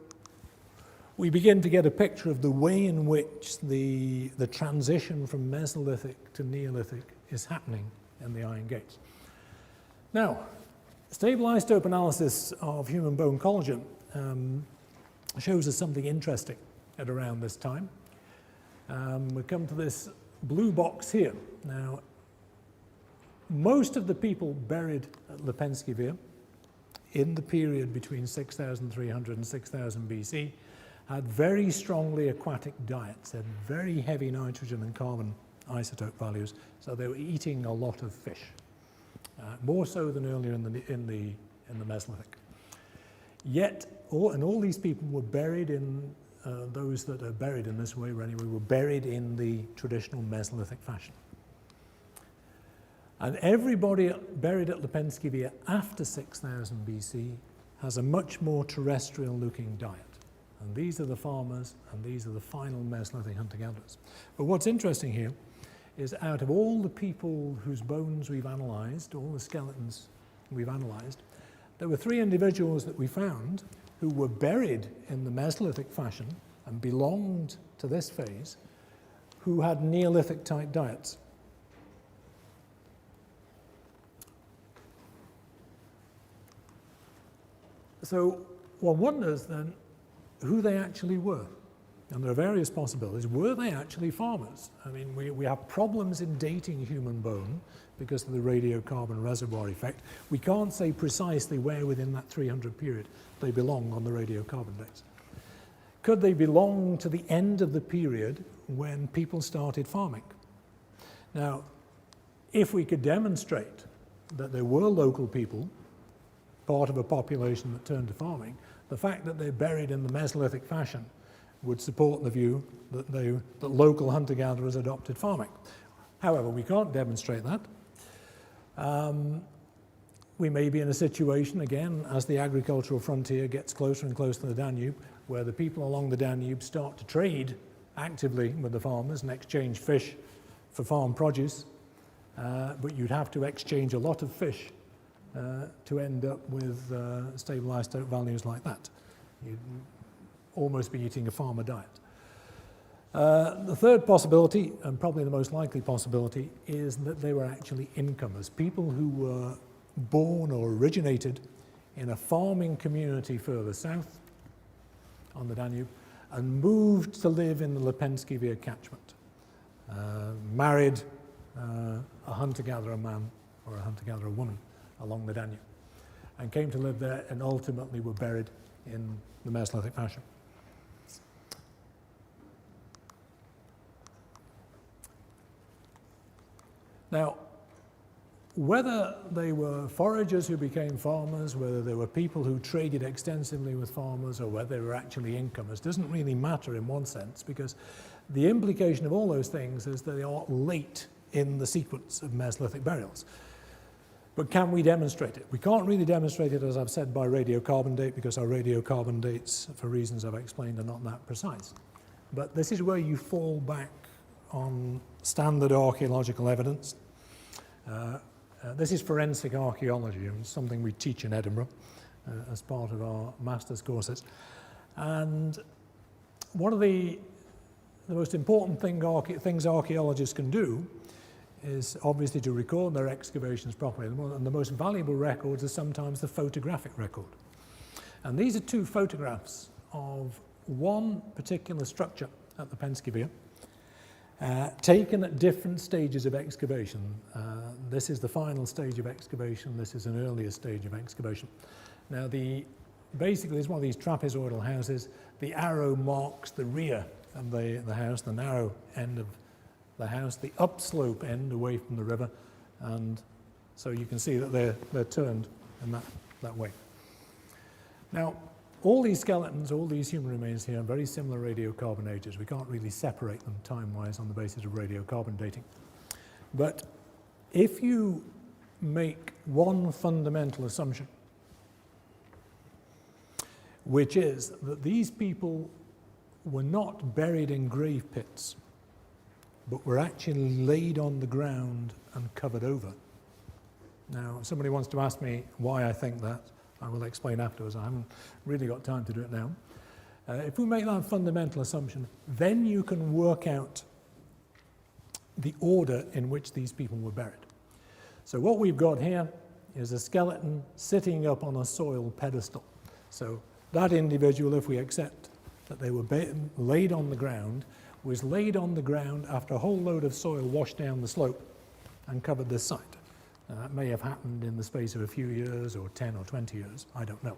we begin to get a picture of the way in which the transition from Mesolithic to Neolithic is happening in the Iron Gates. Now, stable isotope analysis of human bone collagen shows us something interesting at around this time. We come to this blue box here. Now, most of the people buried at Lepenski Vir in the period between 6300 and 6000 BC had very strongly aquatic diets, had very heavy nitrogen and carbon isotope values, so they were eating a lot of fish, more so than earlier in the Mesolithic. Yet, all these people were buried in, those that are buried in this way anyway, were buried in the traditional Mesolithic fashion. And everybody buried at Lepenski Vir after 6000 BC has a much more terrestrial-looking diet. And these are the farmers, and these are the final Mesolithic hunter-gatherers. But what's interesting here is, out of all the people whose bones we've analysed, all the skeletons we've analysed, there were 3 individuals that we found who were buried in the Mesolithic fashion and belonged to this phase, who had Neolithic-type diets. So one wonders then who they actually were. And there are various possibilities. Were they actually farmers? I mean, we have problems in dating human bone because of the radiocarbon reservoir effect. We can't say precisely where within that 300 period they belong on the radiocarbon dates. Could they belong to the end of the period when people started farming? Now, if we could demonstrate that there were local people, part of a population that turned to farming, the fact that they're buried in the Mesolithic fashion would support the view that local hunter-gatherers adopted farming. However, we can't demonstrate that. We may be in a situation, again, as the agricultural frontier gets closer and closer to the Danube, where the people along the Danube start to trade actively with the farmers and exchange fish for farm produce, but you'd have to exchange a lot of fish to end up with stable isotope values like that. You'd almost be eating a farmer diet. The third possibility, and probably the most likely possibility, is that they were actually incomers, people who were born or originated in a farming community further south on the Danube and moved to live in the Lepenski Vir catchment. Married a hunter-gatherer man or a hunter-gatherer woman along the Danube, and came to live there and ultimately were buried in the Mesolithic fashion. Now, whether they were foragers who became farmers, whether they were people who traded extensively with farmers, or whether they were actually incomers, doesn't really matter in one sense, because the implication of all those things is that they are late in the sequence of Mesolithic burials. But can we demonstrate it? We can't really demonstrate it, as I've said, by radiocarbon date, because our radiocarbon dates, for reasons I've explained, are not that precise. But this is where you fall back on standard archaeological evidence. This is forensic archaeology, and something we teach in Edinburgh as part of our master's courses. And one of the most important things archaeologists can do is obviously to record their excavations properly. And the most valuable records are sometimes the photographic record. And these are two photographs of one particular structure at the Pennskyvere, taken at different stages of excavation. This is the final stage of excavation. This is an earlier stage of excavation. Now, basically, it's one of these trapezoidal houses. The arrow marks the rear of the house, the narrow end of the house, the upslope end away from the river, and so you can see that they're turned in that way. Now, all these skeletons, all these human remains here are very similar radiocarbon ages. We can't really separate them time-wise on the basis of radiocarbon dating. But if you make one fundamental assumption, which is that these people were not buried in grave pits, but were actually laid on the ground and covered over. Now, if somebody wants to ask me why I think that, I will explain afterwards. I haven't really got time to do it now. If we make that fundamental assumption, then you can work out the order in which these people were buried. So what we've got here is a skeleton sitting up on a soil pedestal. So that individual, if we accept that they were laid on the ground, was laid on the ground after a whole load of soil washed down the slope and covered this site. Now, that may have happened in the space of a few years, or 10 or 20 years, I don't know.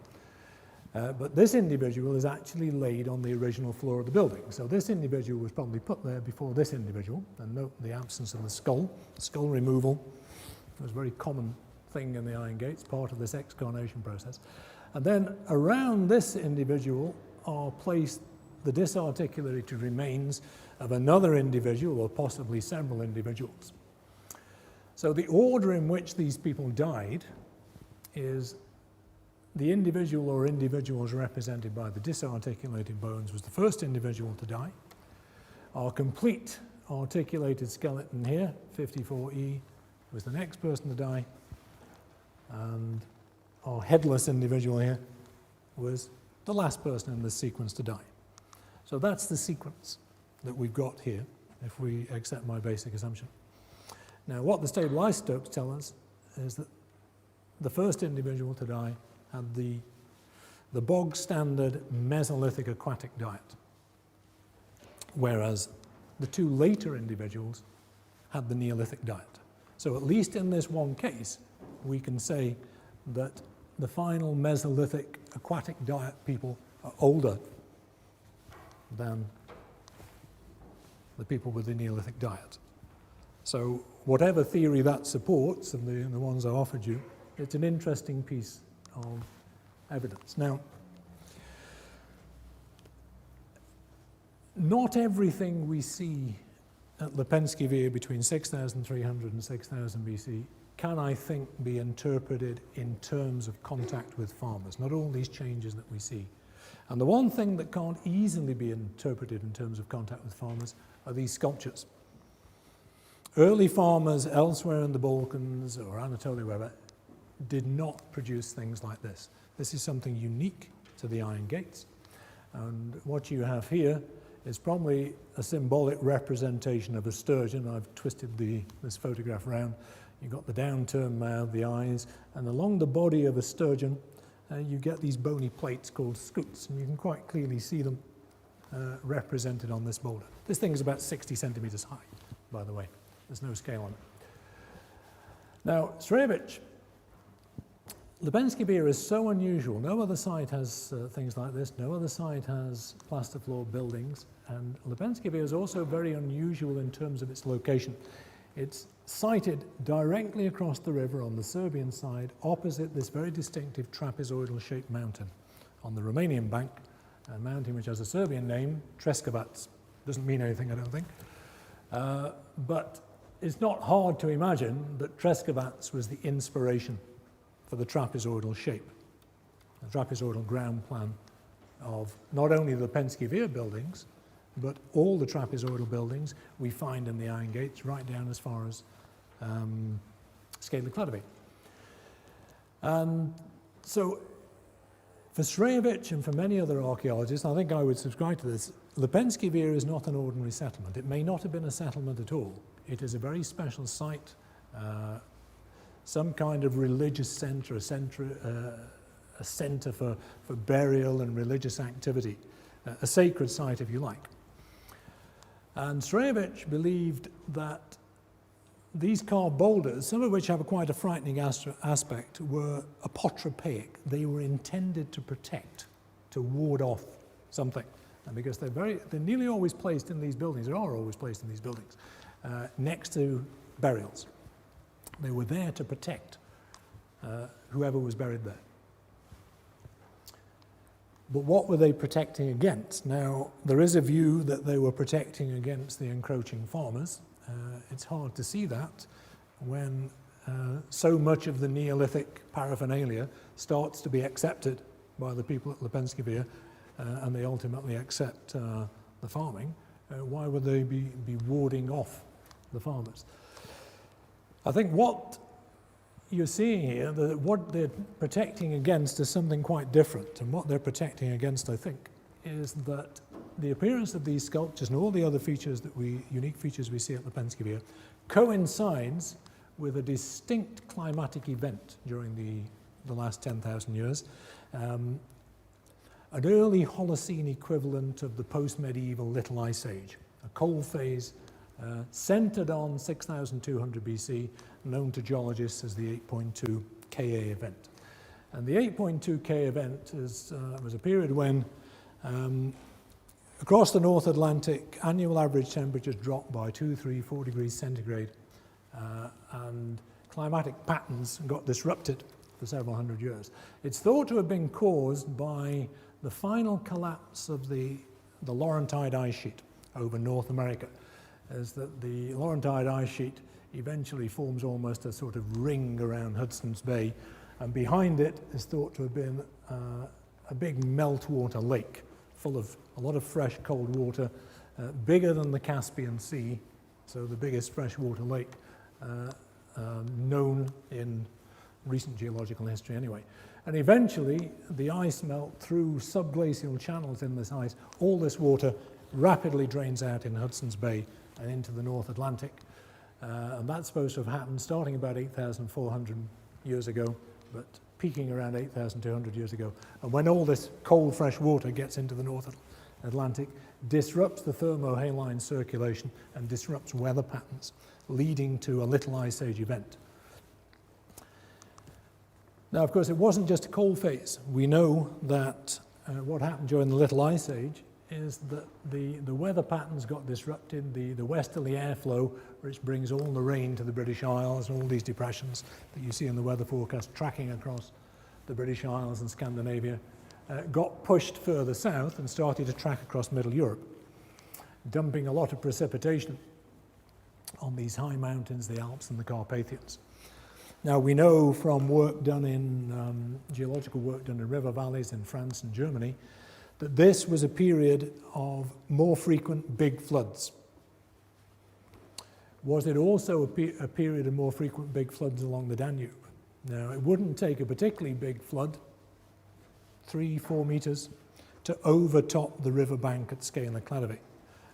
But this individual is actually laid on the original floor of the building. So this individual was probably put there before this individual, and note the absence of the skull. Skull removal was a very common thing in the Iron Gates, part of this excarnation process. And then around this individual are placed the disarticulated remains of another individual, or possibly several individuals. So the order in which these people died is the individual or individuals represented by the disarticulated bones was the first individual to die. Our complete articulated skeleton here, 54E, was the next person to die. And our headless individual here was the last person in this sequence to die. So that's the sequence that we've got here, if we accept my basic assumption. Now, what the stable isotopes tell us is that the first individual to die had the bog standard Mesolithic aquatic diet, whereas the two later individuals had the Neolithic diet. So at least in this one case, we can say that the final Mesolithic aquatic diet people are older than the people with the Neolithic diet. So whatever theory that supports, and the ones I offered you, it's an interesting piece of evidence. Now, not everything we see at the Pennskyvere between 6,300 and 6,000 BC can, I think, be interpreted in terms of contact with farmers. Not all these changes that we see. And the one thing that can't easily be interpreted in terms of contact with farmers are these sculptures. Early farmers elsewhere in the Balkans or Anatolia, wherever, did not produce things like this. This is something unique to the Iron Gates. And what you have here is probably a symbolic representation of a sturgeon. I've twisted this photograph around. You've got the downturned mouth, the eyes, and along the body of a sturgeon, you get these bony plates called scutes, and you can quite clearly see them represented on this boulder. This thing is about 60 centimeters high, by the way. There's no scale on it. Now, Srebic Lubensky Beer is so unusual. No other site has things like this. No other site has plaster floor buildings. And Lubensky Beer is also very unusual in terms of its location. It's sited directly across the river on the Serbian side, opposite this very distinctive trapezoidal-shaped mountain. On the Romanian bank, a mountain which has a Serbian name, Treskovac. Doesn't mean anything, I don't think. But it's not hard to imagine that Treskovac was the inspiration for the trapezoidal shape, the trapezoidal ground plan of not only the Lubensky Beer buildings, but all the trapezoidal buildings we find in the Iron Gates, right down as far as Scaly Cladeby. And so for Srejovic and for many other archaeologists, I think I would subscribe to this, Lubensky Beer is not an ordinary settlement. It may not have been a settlement at all. It is a very special site, some kind of religious centre, a centre for burial and religious activity, a sacred site, if you like. And Srejovic believed that these carved boulders, some of which have quite a frightening aspect, were apotropaic. They were intended to protect, to ward off something. And because they're nearly always placed in these buildings, they are always placed in these buildings, next to burials. They were there to protect whoever was buried there. But what were they protecting against? Now, there is a view that they were protecting against the encroaching farmers. It's hard to see that when so much of the Neolithic paraphernalia starts to be accepted by the people at Lubensky Beer, and they ultimately accept the farming. Why would they be warding off the farmers? I think what you're seeing here, that what they're protecting against is something quite different. And what they're protecting against, I think, is that the appearance of these sculptures and all the other features unique features we see at Lubensky Beer coincides with a distinct climatic event during the last 10,000 years. An early Holocene equivalent of the post-medieval Little Ice Age, a cold phase centered on 6,200 BC, known to geologists as the 8.2 Ka event. And the 8.2 K event was a period when across the North Atlantic, annual average temperatures dropped by 2, 3, 4 degrees centigrade, and climatic patterns got disrupted for several hundred years. It's thought to have been caused by the final collapse of the Laurentide ice sheet over North America, as that the Laurentide ice sheet eventually forms almost a sort of ring around Hudson's Bay, and behind it is thought to have been a big meltwater lake full of a lot of fresh cold water, bigger than the Caspian Sea, so the biggest freshwater lake known in recent geological history anyway. And eventually the ice melt through subglacial channels in this ice. All this water rapidly drains out in Hudson's Bay and into the North Atlantic. And that's supposed to have happened starting about 8,400 years ago, but peaking around 8,200 years ago. And when all this cold, fresh water gets into the North Atlantic, disrupts the thermohaline circulation and disrupts weather patterns, leading to a Little Ice Age event. Now, of course, it wasn't just a cold phase. We know that what happened during the Little Ice Age is that the weather patterns got disrupted, the westerly airflow, which brings all the rain to the British Isles, and all these depressions that you see in the weather forecast tracking across the British Isles and Scandinavia, got pushed further south and started to track across Middle Europe, dumping a lot of precipitation on these high mountains, the Alps and the Carpathians. Now, we know from work done in, geological work done in river valleys in France and Germany, that this was a period of more frequent big floods. Was it also a period of more frequent big floods along the Danube? Now, it wouldn't take a particularly big flood, 3-4 meters, to overtop the riverbank at Scaly Cladeby.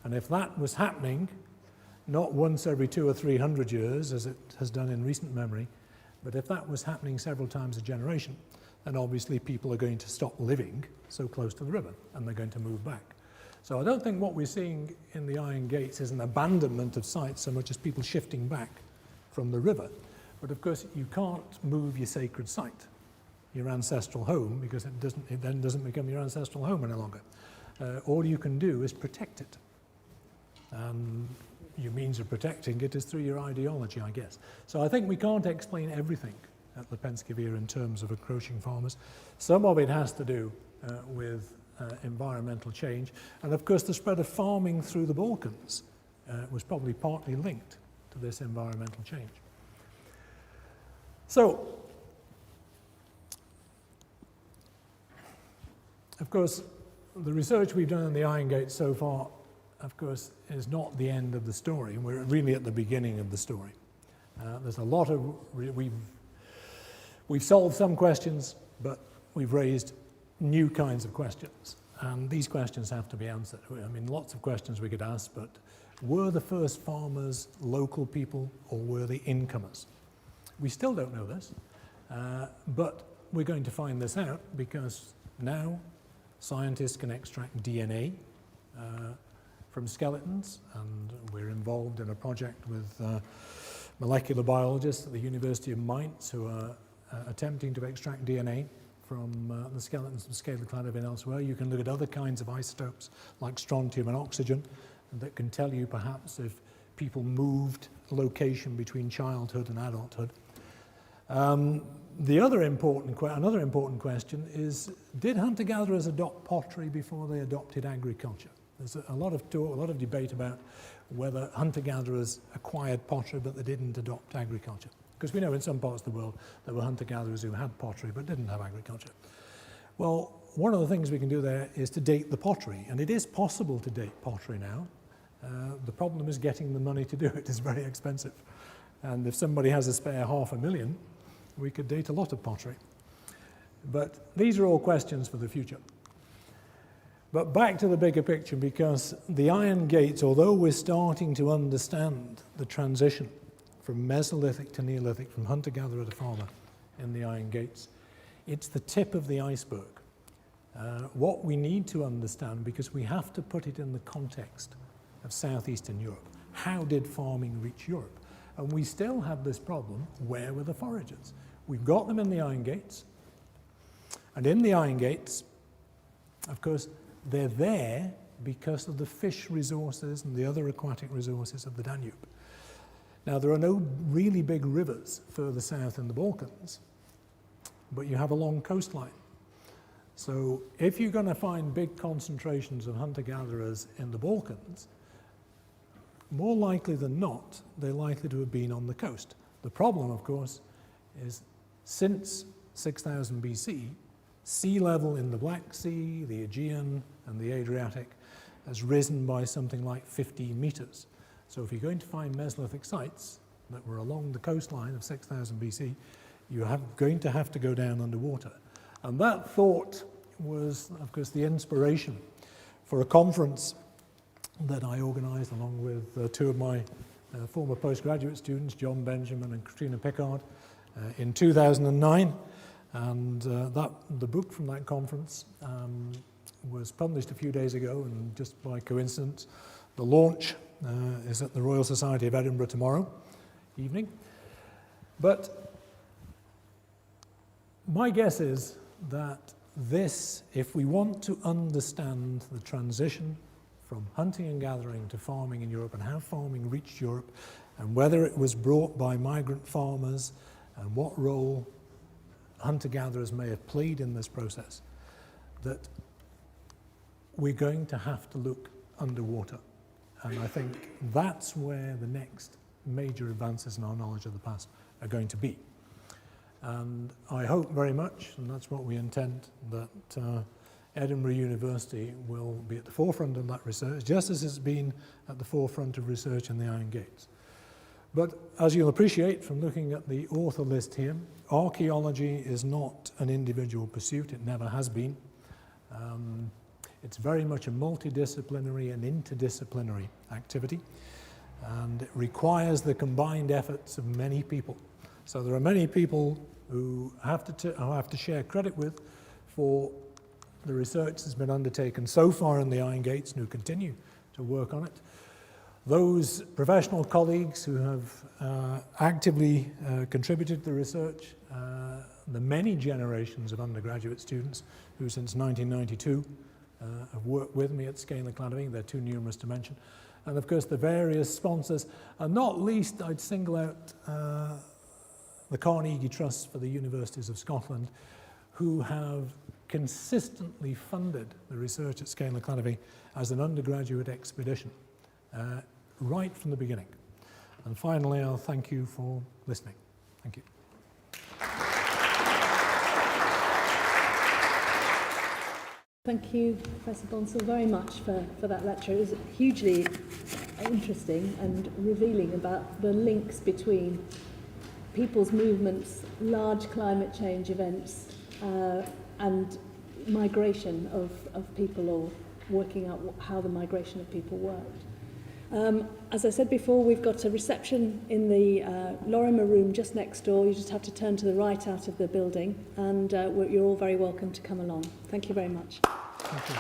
And if that was happening, not once every 200 or 300 years, as it has done in recent memory, but if that was happening several times a generation, then obviously people are going to stop living so close to the river, and they're going to move back. So I don't think what we're seeing in the Iron Gates is an abandonment of sites so much as people shifting back from the river. But of course, you can't move your sacred site. your ancestral home, because it then doesn't become your ancestral home any longer. All you can do is protect it. And your means of protecting it is through your ideology, I guess. So I think we can't explain everything at Lepenski Vir in terms of encroaching farmers. Some of it has to do with environmental change. And of course, the spread of farming through the Balkans was probably partly linked to this environmental change. So, of course, the research we've done in the Iron Gate so far, of course, is not the end of the story. We're really at the beginning of the story. There's a lot of, we've solved some questions, but we've raised new kinds of questions. And these questions have to be answered. I mean, lots of questions we could ask, but were the first farmers local people or were they incomers? We still don't know this, but we're going to find this out because now scientists can extract DNA from skeletons, and we're involved in a project with molecular biologists at the University of Mainz who are attempting to extract DNA from the skeletons of Scalacladivin and elsewhere. You can look at other kinds of isotopes like strontium and oxygen that can tell you perhaps if people moved location between childhood and adulthood. Another important question is, did hunter-gatherers adopt pottery before they adopted agriculture? There's a lot of talk, a lot of debate about whether hunter-gatherers acquired pottery but they didn't adopt agriculture. Because we know in some parts of the world there were hunter-gatherers who had pottery but didn't have agriculture. Well, one of the things we can do there is to date the pottery, and it is possible to date pottery now. The problem is getting the money to do it is very expensive. And if somebody has a spare $500,000, we could date a lot of pottery. But these are all questions for the future. But back to the bigger picture, because the Iron Gates, although we're starting to understand the transition from Mesolithic to Neolithic, from hunter-gatherer to farmer in the Iron Gates, it's the tip of the iceberg. What we need to understand, because we have to put it in the context of southeastern Europe. How did farming reach Europe? And we still have this problem, where were the foragers? We've got them in the Iron Gates. And in the Iron Gates, of course, they're there because of the fish resources and the other aquatic resources of the Danube. Now, there are no really big rivers further south in the Balkans, but you have a long coastline. So if you're going to find big concentrations of hunter-gatherers in the Balkans, more likely than not, they're likely to have been on the coast. The problem, of course, is since 6000 BC, sea level in the Black Sea, the Aegean, and the Adriatic has risen by something like 15 meters. So if you're going to find Mesolithic sites that were along the coastline of 6000 BC, you're going to have to go down underwater. And that thought was, of course, the inspiration for a conference that I organised along with two of my former postgraduate students, John Benjamin and Katrina Pickard, in 2009. And the book from that conference was published a few days ago, and just by coincidence, the launch is at the Royal Society of Edinburgh tomorrow evening. But my guess is that this, if we want to understand the transition from hunting and gathering to farming in Europe and how farming reached Europe and whether it was brought by migrant farmers and what role hunter-gatherers may have played in this process, that we're going to have to look underwater. And I think that's where the next major advances in our knowledge of the past are going to be. And I hope very much, and that's what we intend, that Edinburgh University will be at the forefront of that research, just as it's been at the forefront of research in the Iron Gates. But as you'll appreciate from looking at the author list here, archaeology is not an individual pursuit. It never has been. It's very much a multidisciplinary and interdisciplinary activity, and it requires the combined efforts of many people. So there are many people who have to share credit with for the research that's been undertaken so far in the Iron Gates and who continue to work on it. Those professional colleagues who have actively contributed to the research, the many generations of undergraduate students who since 1992 have worked with me at Scala Academy, they're too numerous to mention, and of course the various sponsors, and not least I'd single out the Carnegie Trust for the Universities of Scotland, who have consistently funded the research at Scala Academy as an undergraduate expedition right from the beginning. And finally, I'll thank you for listening. Thank you. Thank you, Professor Bonsall, very much for that lecture. It was hugely interesting and revealing about the links between people's movements, large climate change events, and migration of people, or working out how the migration of people worked. As I said before, we've got a reception in the Lorimer room just next door. You just have to turn to the right out of the building, and you're all very welcome to come along. Thank you very much. Thank you.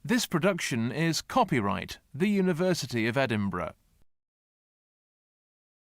This production is copyright The University of Edinburgh.